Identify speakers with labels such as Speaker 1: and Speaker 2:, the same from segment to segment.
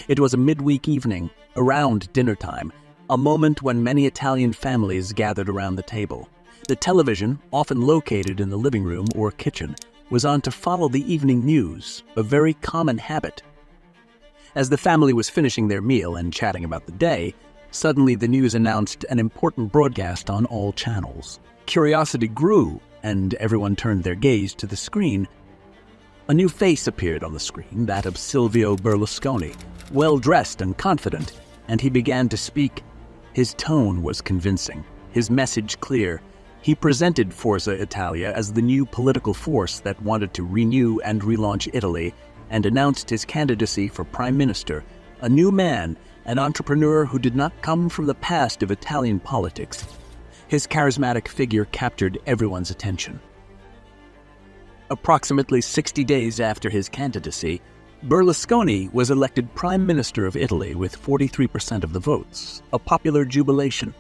Speaker 1: It was a midweek evening, around dinner time, a moment when many Italian families gathered around the table. The television, often located in the living room or kitchen, was on to follow the evening news, a very common habit. As the family was finishing their meal and chatting about the day, suddenly the news announced an important broadcast on all channels. Curiosity grew, and everyone turned their gaze to the screen. A new face appeared on the screen, that of Silvio Berlusconi, well-dressed and confident, and he began to speak. His tone was convincing, his message clear. He presented Forza Italia as the new political force that wanted to renew and relaunch Italy, and announced his candidacy for prime minister, a new man, an entrepreneur who did not come from the past of Italian politics. His charismatic figure captured everyone's attention. Approximately 60 days after his candidacy, Berlusconi was elected Prime Minister of Italy with 43% of the votes, a popular jubilation.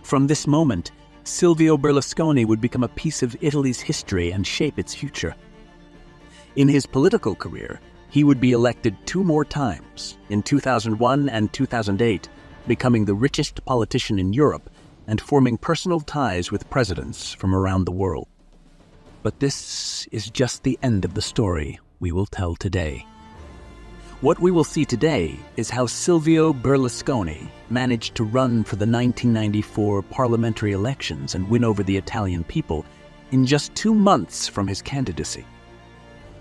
Speaker 1: From this moment, Silvio Berlusconi would become a piece of Italy's history and shape its future. In his political career, he would be elected 2 more times, in 2001 and 2008, becoming the richest politician in Europe and forming personal ties with presidents from around the world. But this is just the end of the story we will tell today. What we will see today is how Silvio Berlusconi managed to run for the 1994 parliamentary elections and win over the Italian people in just 2 months from his candidacy.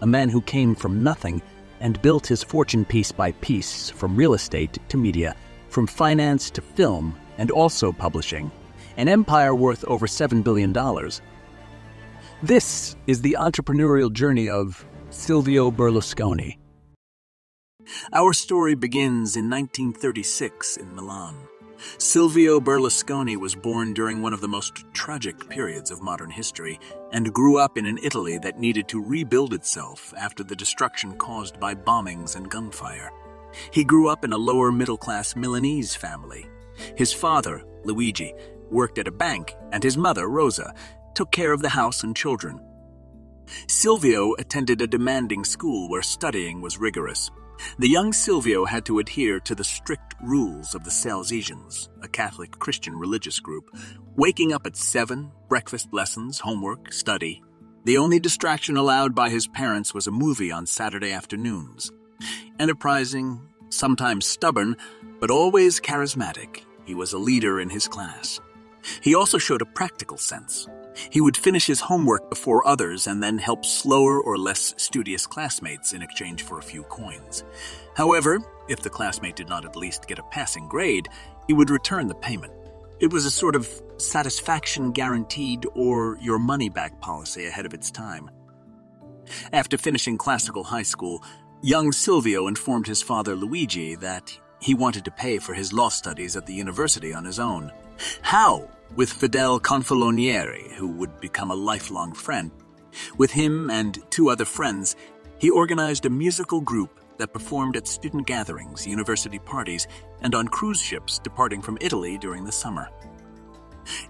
Speaker 1: A man who came from nothing and built his fortune piece by piece, from real estate to media, from finance to film, and also publishing, an empire worth over $7 billion. This is the entrepreneurial journey of Silvio Berlusconi. Our story begins in 1936 in Milan. Silvio Berlusconi was born during one of the most tragic periods of modern history and grew up in an Italy that needed to rebuild itself after the destruction caused by bombings and gunfire. He grew up in a lower-middle-class Milanese family. His father, Luigi, worked at a bank, and his mother, Rosa, took care of the house and children. Silvio attended a demanding school where studying was rigorous. The young Silvio had to adhere to the strict rules of the Salesians, a Catholic Christian religious group, waking up at 7, breakfast lessons, homework, study. The only distraction allowed by his parents was a movie on Saturday afternoons. Enterprising, sometimes stubborn, but always charismatic, he was a leader in his class. He also showed a practical sense. He would finish his homework before others and then help slower or less studious classmates in exchange for a few coins. However, if the classmate did not at least get a passing grade, he would return the payment. It was a sort of satisfaction guaranteed or your money back policy ahead of its time. After finishing classical high school, young Silvio informed his father Luigi that he wanted to pay for his law studies at the university on his own. How? With Fidel Confalonieri, who would become a lifelong friend. With him and 2 other friends, he organized a musical group that performed at student gatherings, university parties, and on cruise ships departing from Italy during the summer.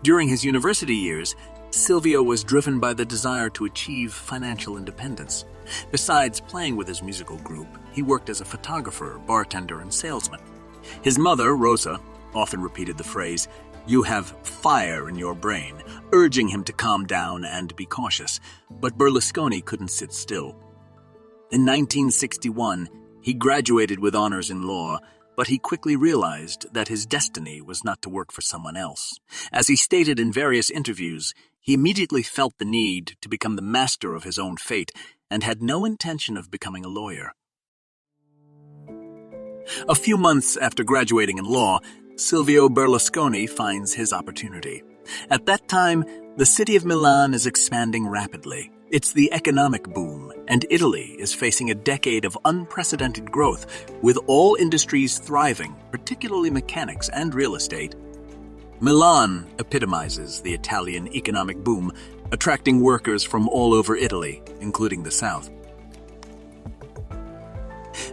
Speaker 1: During his university years, Silvio was driven by the desire to achieve financial independence. Besides playing with his musical group, he worked as a photographer, bartender, and salesman. His mother, Rosa, often repeated the phrase, "You have fire in your brain," urging him to calm down and be cautious. But Berlusconi couldn't sit still. In 1961, he graduated with honors in law, but he quickly realized that his destiny was not to work for someone else. As he stated in various interviews, he immediately felt the need to become the master of his own fate and had no intention of becoming a lawyer. A few months after graduating in law, Silvio Berlusconi finds his opportunity. At that time, the city of Milan is expanding rapidly. It's the economic boom, and Italy is facing a decade of unprecedented growth, with all industries thriving, particularly mechanics and real estate. Milan epitomizes the Italian economic boom, attracting workers from all over Italy, including the South.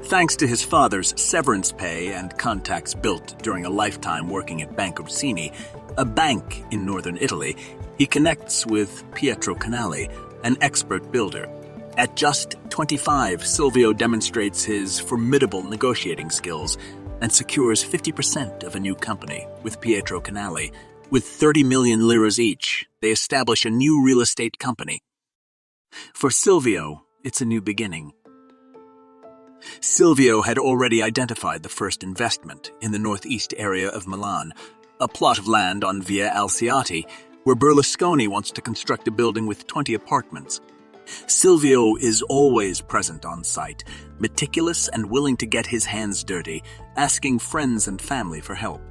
Speaker 1: Thanks to his father's severance pay and contacts built during a lifetime working at Banco Rossini, a bank in northern Italy, he connects with Pietro Canali, an expert builder. At just 1925, Silvio demonstrates his formidable negotiating skills and secures 50% of a new company with Pietro Canali. With 30 million liras each, they establish a new real estate company. For Silvio, it's a new beginning. Silvio had already identified the first investment in the northeast area of Milan, a plot of land on Via Alciati, where Berlusconi wants to construct a building with 20 apartments. Silvio is always present on site, meticulous and willing to get his hands dirty, asking friends and family for help.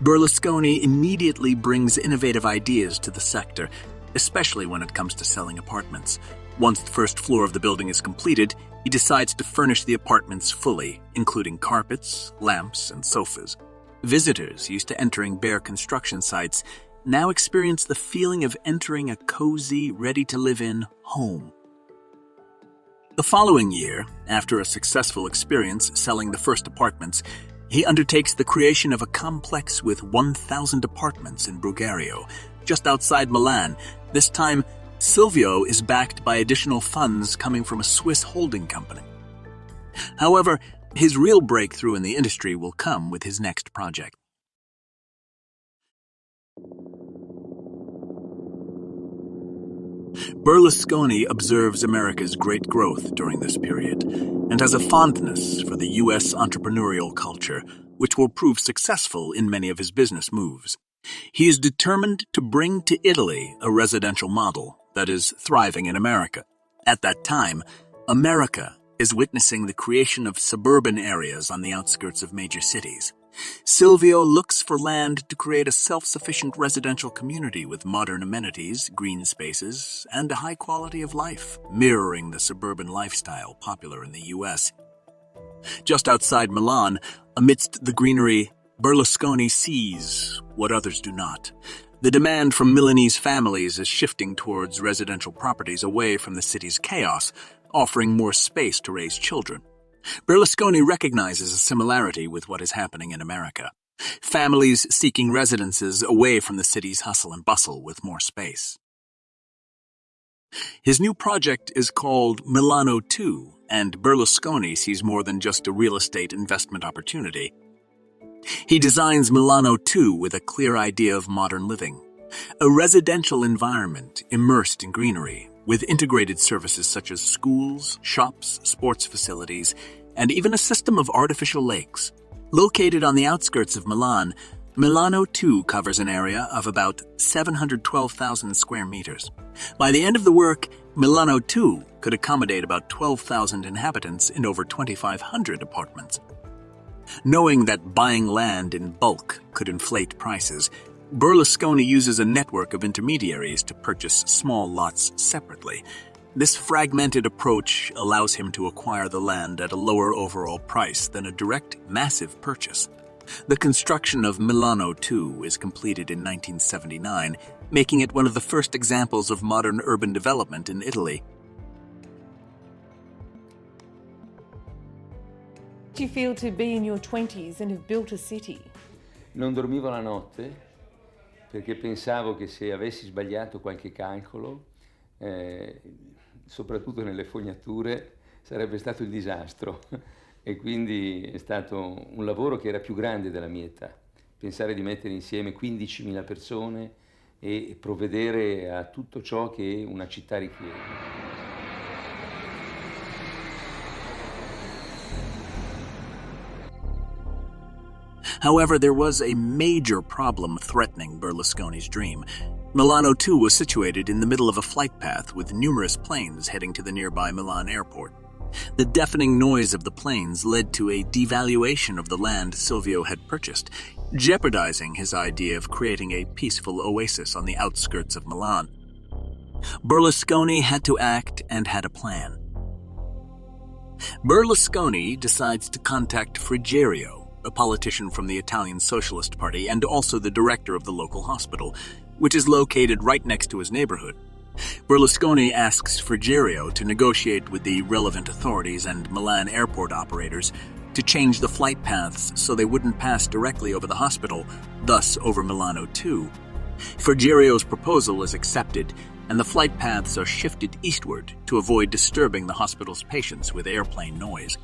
Speaker 1: Berlusconi immediately brings innovative ideas to the sector, especially when it comes to selling apartments. Once the first floor of the building is completed, he decides to furnish the apartments fully, including carpets, lamps, and sofas. Visitors used to entering bare construction sites now experience the feeling of entering a cozy, ready-to-live-in home. The following year, after a successful experience selling the first apartments, he undertakes the creation of a complex with 1,000 apartments in Brugario, just outside Milan. This time, Silvio is backed by additional funds coming from a Swiss holding company. However, his real breakthrough in the industry will come with his next project. Berlusconi observes America's great growth during this period and has a fondness for the U.S. entrepreneurial culture, which will prove successful in many of his business moves. He is determined to bring to Italy a residential model that is thriving in America. At that time, America is witnessing the creation of suburban areas on the outskirts of major cities. Silvio looks for land to create a self-sufficient residential community with modern amenities, green spaces, and a high quality of life, mirroring the suburban lifestyle popular in the U.S. Just outside Milan, amidst the greenery, Berlusconi sees what others do not. The demand from Milanese families is shifting towards residential properties away from the city's chaos, offering more space to raise children. Berlusconi recognizes a similarity with what is happening in America. Families seeking residences away from the city's hustle and bustle with more space. His new project is called Milano 2, and Berlusconi sees more than just a real estate investment opportunity. He designs Milano 2 with a clear idea of modern living, a residential environment immersed in greenery, with integrated services such as schools, shops, sports facilities, and even a system of artificial lakes. Located on the outskirts of Milan, Milano 2 covers an area of about 712,000 square meters. By the end of the work, Milano 2 could accommodate about 12,000 inhabitants in over 2,500 apartments. Knowing that buying land in bulk could inflate prices, Berlusconi uses a network of intermediaries to purchase small lots separately. This fragmented approach allows him to acquire the land at a lower overall price than a direct, massive purchase. The construction of Milano 2 is completed in 1979, making it one of the first examples of modern urban development in Italy.
Speaker 2: How do you feel to be in your 20s and have built a city?
Speaker 3: Non dormivo la notte perché pensavo che se avessi sbagliato qualche calcolo, soprattutto nelle fognature, sarebbe stato il disastro. E quindi è stato un lavoro che era più grande della mia età. Pensare di mettere insieme 15.000 persone e provvedere a tutto ciò che una città richiede.
Speaker 1: However, there was a major problem threatening Berlusconi's dream. Milano 2 was situated in the middle of a flight path with numerous planes heading to the nearby Milan airport. The deafening noise of the planes led to a devaluation of the land Silvio had purchased, jeopardizing his idea of creating a peaceful oasis on the outskirts of Milan. Berlusconi had to act and had a plan. Berlusconi decides to contact Frigerio, a politician from the Italian Socialist Party and also the director of the local hospital, which is located right next to his neighborhood. Berlusconi asks Frigerio to negotiate with the relevant authorities and Milan airport operators to change the flight paths so they wouldn't pass directly over the hospital, thus over Milano 2. Frigerio's proposal is accepted, and the flight paths are shifted eastward to avoid disturbing the hospital's patients with airplane noise.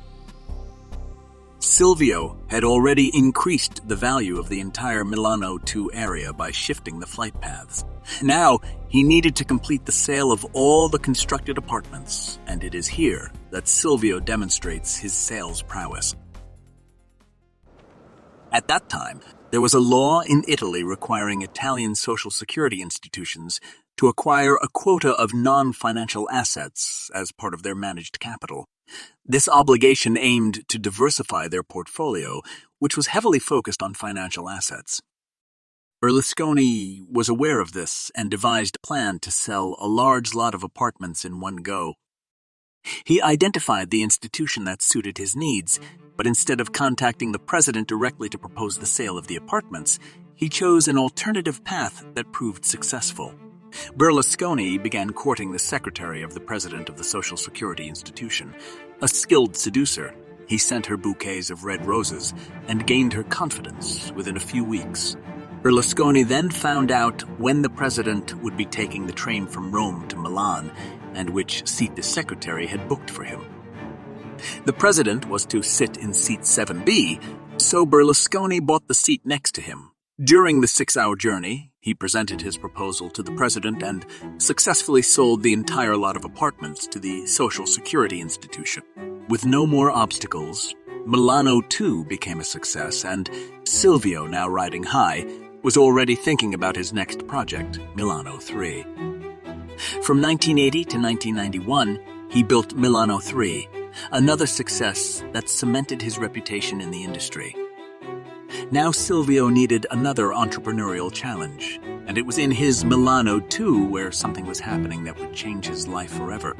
Speaker 1: Silvio had already increased the value of the entire Milano 2 area by shifting the flight paths. Now, he needed to complete the sale of all the constructed apartments, and it is here that Silvio demonstrates his sales prowess. At that time, there was a law in Italy requiring Italian social security institutions to acquire a quota of non-financial assets as part of their managed capital. This obligation aimed to diversify their portfolio, which was heavily focused on financial assets. Berlusconi was aware of this and devised a plan to sell a large lot of apartments in one go. He identified the institution that suited his needs, but instead of contacting the president directly to propose the sale of the apartments, he chose an alternative path that proved successful. Berlusconi began courting the secretary of the president of the Social Security Institution. A skilled seducer, he sent her bouquets of red roses and gained her confidence within a few weeks. Berlusconi then found out when the president would be taking the train from Rome to Milan and which seat the secretary had booked for him. The president was to sit in seat 7B, so Berlusconi bought the seat next to him. During the 6-hour journey, he presented his proposal to the president and successfully sold the entire lot of apartments to the Social Security Institution. With no more obstacles, Milano 2 became a success, and Silvio, now riding high, was already thinking about his next project, Milano 3. From 1980 to 1991, he built Milano 3, another success that cemented his reputation in the industry. Now Silvio needed another entrepreneurial challenge, and it was in his Milano 2 where something was happening that would change his life forever.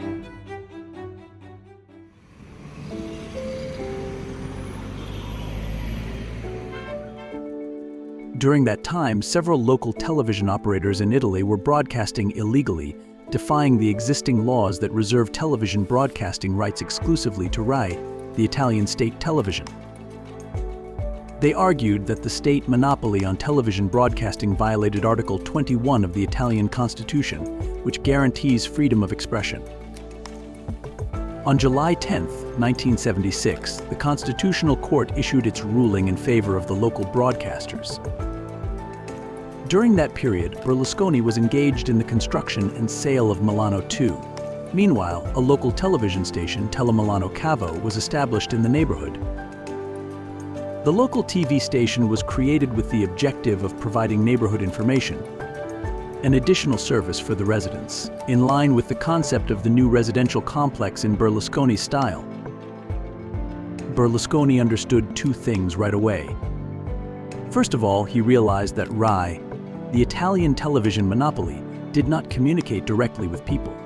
Speaker 4: During that time, several local television operators in Italy were broadcasting illegally, defying the existing laws that reserve television broadcasting rights exclusively to RAI, the Italian state television. They argued that the state monopoly on television broadcasting violated Article 21 of the Italian Constitution, which guarantees freedom of expression. On July 10, 1976, the Constitutional Court issued its ruling in favor of the local broadcasters. During that period, Berlusconi was engaged in the construction and sale of Milano 2. Meanwhile, a local television station, Telemilano Cavo, was established in the neighborhood. The local TV station was created with the objective of providing neighborhood information, an additional service for the residents, in line with the concept of the new residential complex in Berlusconi's style. Berlusconi understood two things right away. First of all, he realized that RAI, the Italian television monopoly, did not communicate directly with people.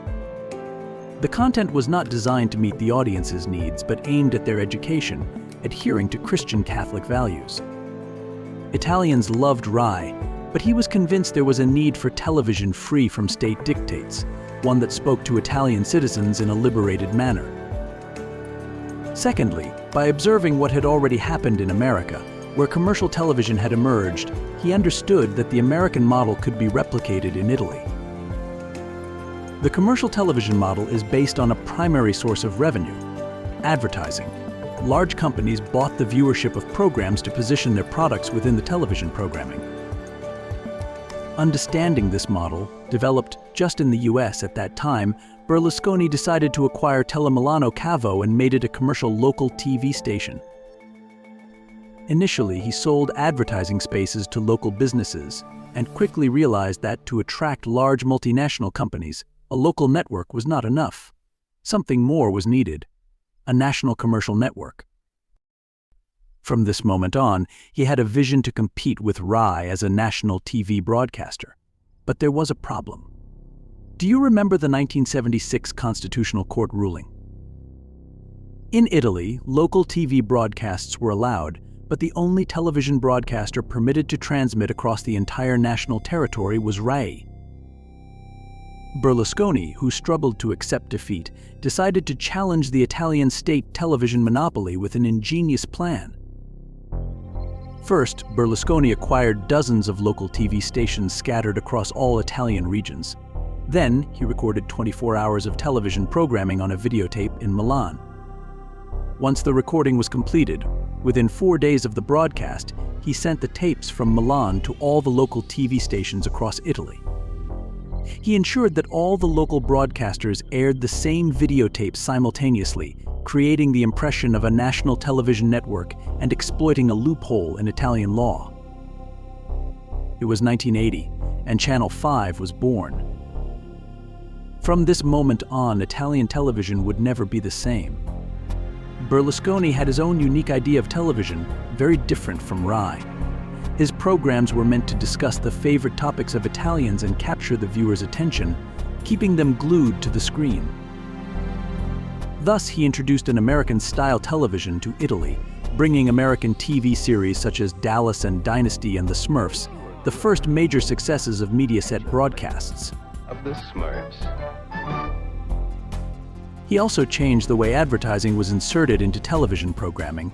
Speaker 4: The content was not designed to meet the audience's needs, but aimed at their education, adhering to Christian Catholic values. Italians loved RAI, but he was convinced there was a need for television free from state dictates, one that spoke to Italian citizens in a liberated manner. Secondly, by observing what had already happened in America, where commercial television had emerged, he understood that the American model could be replicated in Italy. The commercial television model is based on a primary source of revenue: advertising. Large companies bought the viewership of programs to position their products within the television programming. Understanding this model, developed just in the US at that time, Berlusconi decided to acquire Telemilano Cavo and made it a commercial local TV station. Initially, he sold advertising spaces to local businesses and quickly realized that to attract large multinational companies, a local network was not enough. Something more was needed: a national commercial network. From this moment on, he had a vision to compete with RAI as a national TV broadcaster. But there was a problem. Do you remember the 1976 Constitutional Court ruling? In Italy, local TV broadcasts were allowed, but the only television broadcaster permitted to transmit across the entire national territory was RAI. Berlusconi, who struggled to accept defeat, decided to challenge the Italian state television monopoly with an ingenious plan. First, Berlusconi acquired dozens of local TV stations scattered across all Italian regions. Then, he recorded 24 hours of television programming on a videotape in Milan. Once the recording was completed, within 4 days of the broadcast, he sent the tapes from Milan to all the local TV stations across Italy. He ensured that all the local broadcasters aired the same videotape simultaneously, creating the impression of a national television network and exploiting a loophole in Italian law. It was 1980, and Channel 5 was born. From this moment on, Italian television would never be the same. Berlusconi had his own unique idea of television, very different from Rai. His programs were meant to discuss the favorite topics of Italians and capture the viewer's attention, keeping them glued to the screen. Thus, he introduced an American-style television to Italy, bringing American TV series such as Dallas and Dynasty and The Smurfs, the first major successes of Mediaset broadcasts.
Speaker 5: Of the Smurfs.
Speaker 4: He also changed the way advertising was inserted into television programming.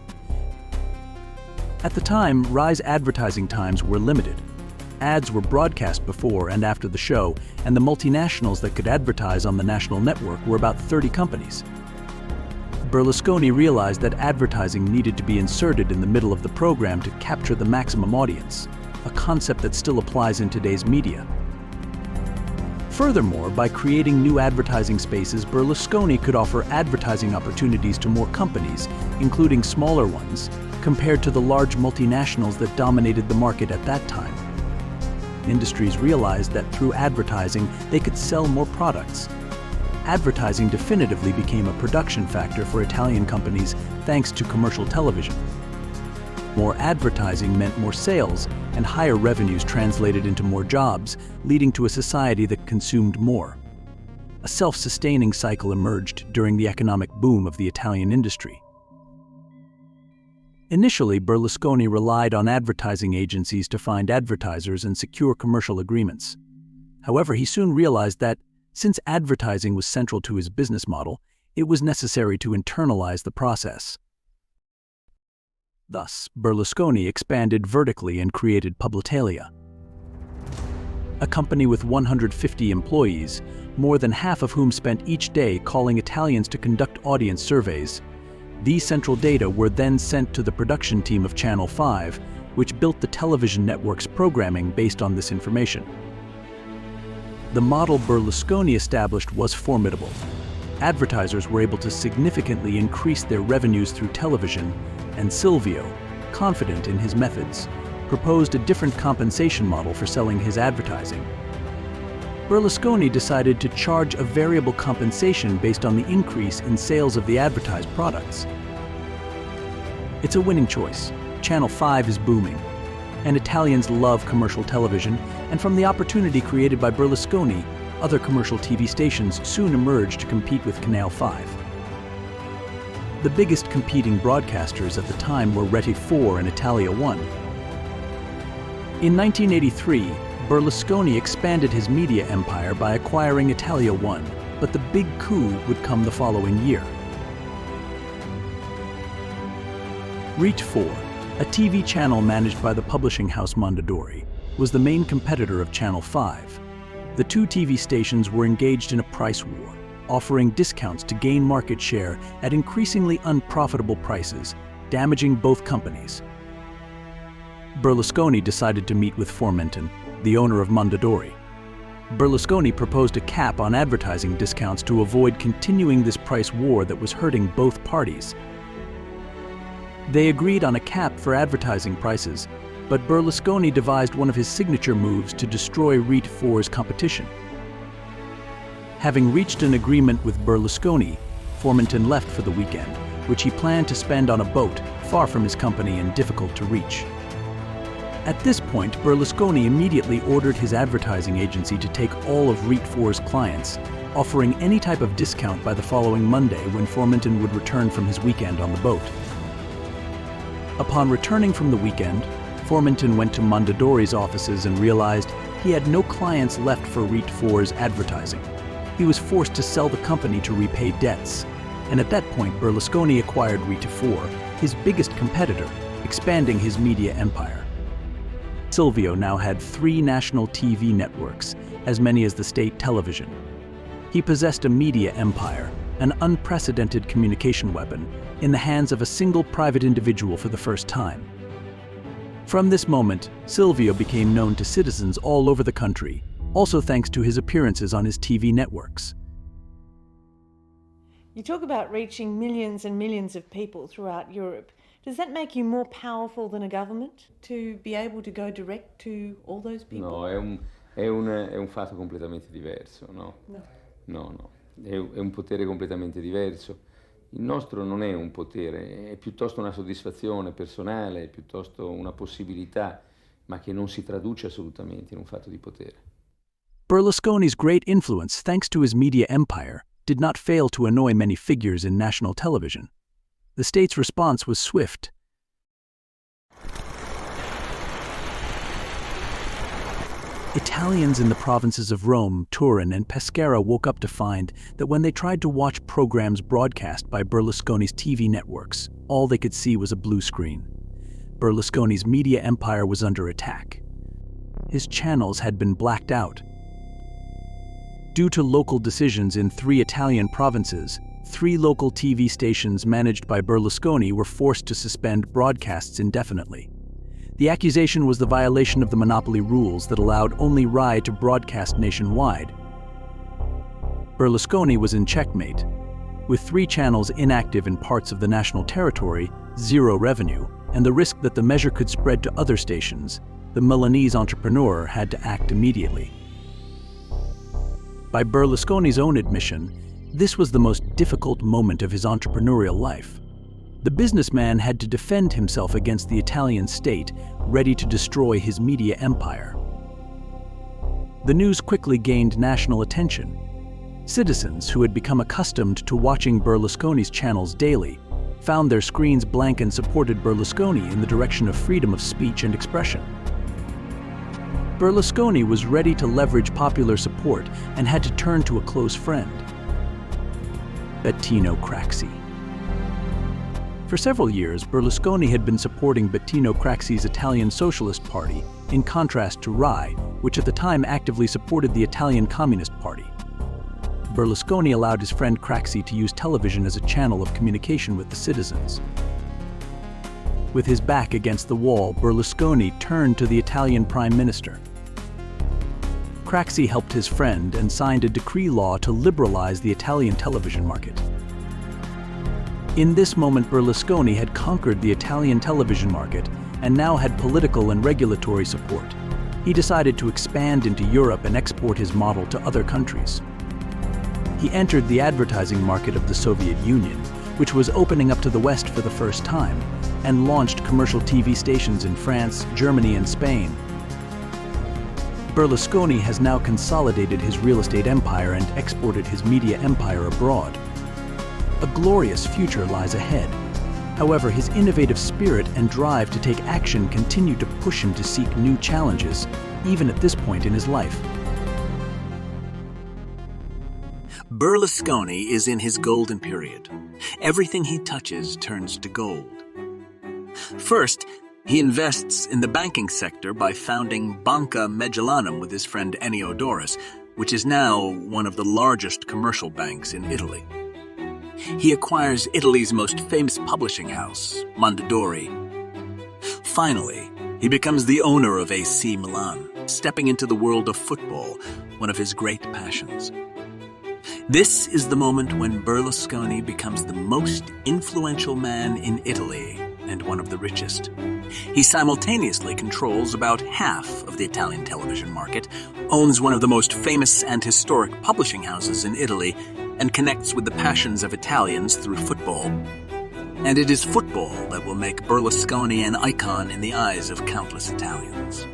Speaker 4: At the time, Rai's advertising times were limited. Ads were broadcast before and after the show, and the multinationals that could advertise on the national network were about 30 companies. Berlusconi realized that advertising needed to be inserted in the middle of the program to capture the maximum audience, a concept that still applies in today's media. Furthermore, by creating new advertising spaces, Berlusconi could offer advertising opportunities to more companies, including smaller ones, compared to the large multinationals that dominated the market at that time. Industries realized that through advertising, they could sell more products. Advertising definitively became a production factor for Italian companies thanks to commercial television. More advertising meant more sales, and higher revenues translated into more jobs, leading to a society that consumed more. A self-sustaining cycle emerged during the economic boom of the Italian industry. Initially, Berlusconi relied on advertising agencies to find advertisers and secure commercial agreements. However, he soon realized that, since advertising was central to his business model, it was necessary to internalize the process. Thus, Berlusconi expanded vertically and created Publitalia, a company with 150 employees, more than half of whom spent each day calling Italians to conduct audience surveys. These central data were then sent to the production team of Channel 5, which built the television network's programming based on this information. The model Berlusconi established was formidable. Advertisers were able to significantly increase their revenues through television, and Silvio, confident in his methods, proposed a different compensation model for selling his advertising. Berlusconi decided to charge a variable compensation based on the increase in sales of the advertised products. It's a winning choice. Channel 5 is booming, and Italians love commercial television, and from the opportunity created by Berlusconi, other commercial TV stations soon emerged to compete with Canal 5. The biggest competing broadcasters at the time were Rete 4 and Italia 1. In 1983, Berlusconi expanded his media empire by acquiring Italia 1, but the big coup would come the following year. Rete 4, a TV channel managed by the publishing house Mondadori, was the main competitor of Channel 5. The two TV stations were engaged in a price war, offering discounts to gain market share at increasingly unprofitable prices, damaging both companies. Berlusconi decided to meet with Formentin, the owner of Mondadori. Berlusconi proposed a cap on advertising discounts to avoid continuing this price war that was hurting both parties. They agreed on a cap for advertising prices, but Berlusconi devised one of his signature moves to destroy Rete 4's competition. Having reached an agreement with Berlusconi, Formentin left for the weekend, which he planned to spend on a boat far from his company and difficult to reach. At this point, Berlusconi immediately ordered his advertising agency to take all of Rete 4's clients, offering any type of discount by the following Monday when Formentin would return from his weekend on the boat. Upon returning from the weekend, Formentin went to Mondadori's offices and realized he had no clients left for Rete 4's advertising. He was forced to sell the company to repay debts, and at that point Berlusconi acquired Rete 4, his biggest competitor, expanding his media empire. Silvio now had 3 national TV networks, as many as the state television. He possessed a media empire, an unprecedented communication weapon, in the hands of a single private individual for the first time. From this moment, Silvio became known to citizens all over the country, also thanks to his appearances on his TV networks.
Speaker 2: You talk about reaching millions and millions of people throughout Europe. Does that make you more powerful than a government to be able to go direct to all those people?
Speaker 3: No, è un fatto completamente diverso, no?
Speaker 2: No.
Speaker 3: No, è un potere completamente diverso. Il nostro non è un potere, è piuttosto una soddisfazione personale, è piuttosto una possibilità, ma che non si traduce assolutamente in un fatto di potere.
Speaker 4: Berlusconi's great influence, thanks to his media empire, did not fail to annoy many figures in national television. The state's response was swift. Italians in the provinces of Rome, Turin, and Pescara woke up to find that when they tried to watch programs broadcast by Berlusconi's TV networks, all they could see was a blue screen. Berlusconi's media empire was under attack. His channels had been blacked out. Due to local decisions in 3 Italian provinces, 3 local TV stations managed by Berlusconi were forced to suspend broadcasts indefinitely. The accusation was the violation of the monopoly rules that allowed only RAI to broadcast nationwide. Berlusconi was in checkmate. With 3 channels inactive in parts of the national territory, 0 revenue, and the risk that the measure could spread to other stations, the Milanese entrepreneur had to act immediately. By Berlusconi's own admission, this was the most difficult moment of his entrepreneurial life. The businessman had to defend himself against the Italian state, ready to destroy his media empire. The news quickly gained national attention. Citizens who had become accustomed to watching Berlusconi's channels daily found their screens blank and supported Berlusconi in the direction of freedom of speech and expression. Berlusconi was ready to leverage popular support and had to turn to a close friend, Bettino Craxi. For several years, Berlusconi had been supporting Bettino Craxi's Italian Socialist Party, in contrast to RAI, which at the time actively supported the Italian Communist Party. Berlusconi allowed his friend Craxi to use television as a channel of communication with the citizens. With his back against the wall, Berlusconi turned to the Italian Prime Minister. Craxi helped his friend and signed a decree law to liberalize the Italian television market. In this moment, Berlusconi had conquered the Italian television market and now had political and regulatory support. He decided to expand into Europe and export his model to other countries. He entered the advertising market of the Soviet Union, which was opening up to the West for the first time, and launched commercial TV stations in France, Germany, and Spain. Berlusconi has now consolidated his real estate empire and exported his media empire abroad. A glorious future lies ahead. However, his innovative spirit and drive to take action continue to push him to seek new challenges, even at this point in his life.
Speaker 1: Berlusconi is in his golden period. Everything he touches turns to gold. First, he invests in the banking sector by founding Banca Magellanum with his friend Ennio Doris, which is now one of the largest commercial banks in Italy. He acquires Italy's most famous publishing house, Mondadori. Finally, he becomes the owner of AC Milan, stepping into the world of football, one of his great passions. This is the moment when Berlusconi becomes the most influential man in Italy and one of the richest. He simultaneously controls about half of the Italian television market, owns one of the most famous and historic publishing houses in Italy, and connects with the passions of Italians through football. And it is football that will make Berlusconi an icon in the eyes of countless Italians.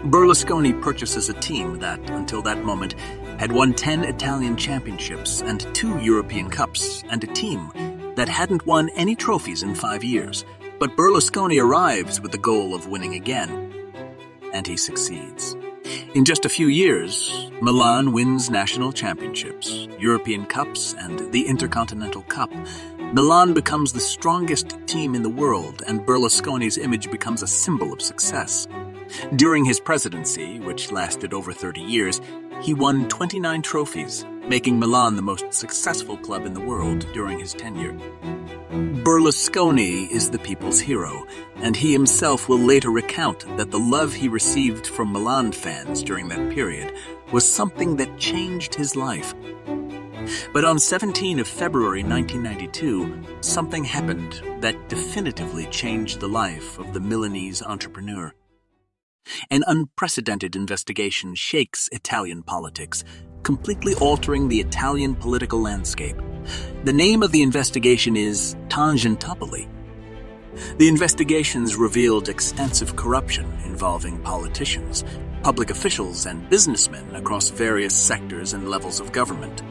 Speaker 1: Berlusconi purchases a team that, until that moment, had won 10 Italian championships and 2 European Cups, and a team that hadn't won any trophies in 5 years. But Berlusconi arrives with the goal of winning again, and he succeeds. In just a few years, Milan wins national championships, European Cups, and the Intercontinental Cup. Milan becomes the strongest team in the world, and Berlusconi's image becomes a symbol of success. During his presidency, which lasted over 30 years, he won 29 trophies, making Milan the most successful club in the world during his tenure. Berlusconi is the people's hero, and he himself will later recount that the love he received from Milan fans during that period was something that changed his life. But on 17 of February 1992, something happened that definitively changed the life of the Milanese entrepreneur. An unprecedented investigation shakes Italian politics, completely altering the Italian political landscape. The name of the investigation is Tangentopoli. The investigations revealed extensive corruption involving politicians, public officials, and businessmen across various sectors and levels of government.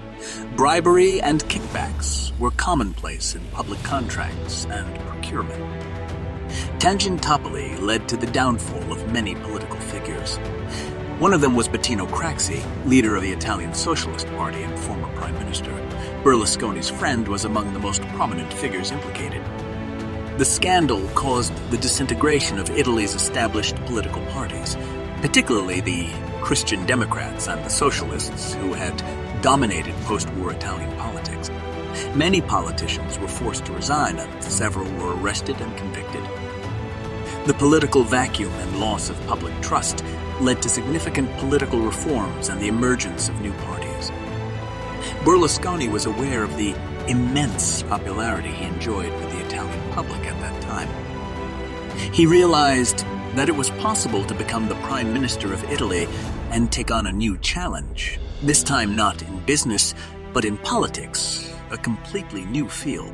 Speaker 1: Bribery and kickbacks were commonplace in public contracts and procurement. Tangentopoli led to the downfall of many political figures. One of them was Bettino Craxi, leader of the Italian Socialist Party and former prime minister. Berlusconi's friend was among the most prominent figures implicated. The scandal caused the disintegration of Italy's established political parties, particularly the Christian Democrats and the Socialists, who had dominated post-war Italian politics. Many politicians were forced to resign, and several were arrested and convicted. The political vacuum and loss of public trust led to significant political reforms and the emergence of new parties. Berlusconi was aware of the immense popularity he enjoyed with the Italian public at that time. He realized that it was possible to become the Prime Minister of Italy and take on a new challenge, this time not in business, but in politics, a completely new field.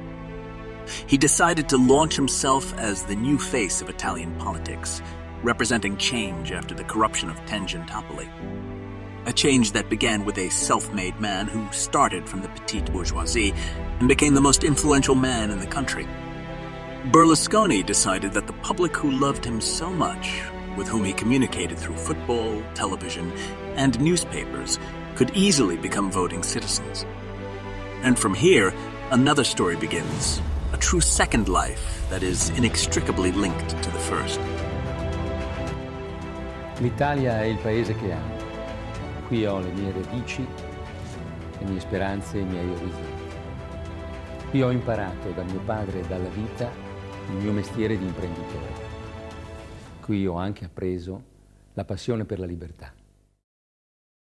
Speaker 1: He decided to launch himself as the new face of Italian politics, representing change after the corruption of Tangentopoli. A change that began with a self-made man who started from the petite bourgeoisie and became the most influential man in the country. Berlusconi decided that the public who loved him so much, with whom he communicated through football, television, and newspapers, could easily become voting citizens. And from here, another story begins, a true second life that is inextricably linked to the first.
Speaker 3: L'Italia è il paese che amo. Qui ho le mie radici, le mie speranze e i miei orizzonti. Qui ho imparato da mio padre e dalla vita il mio mestiere di imprenditore. Qui ho anche appreso la passione per la libertà.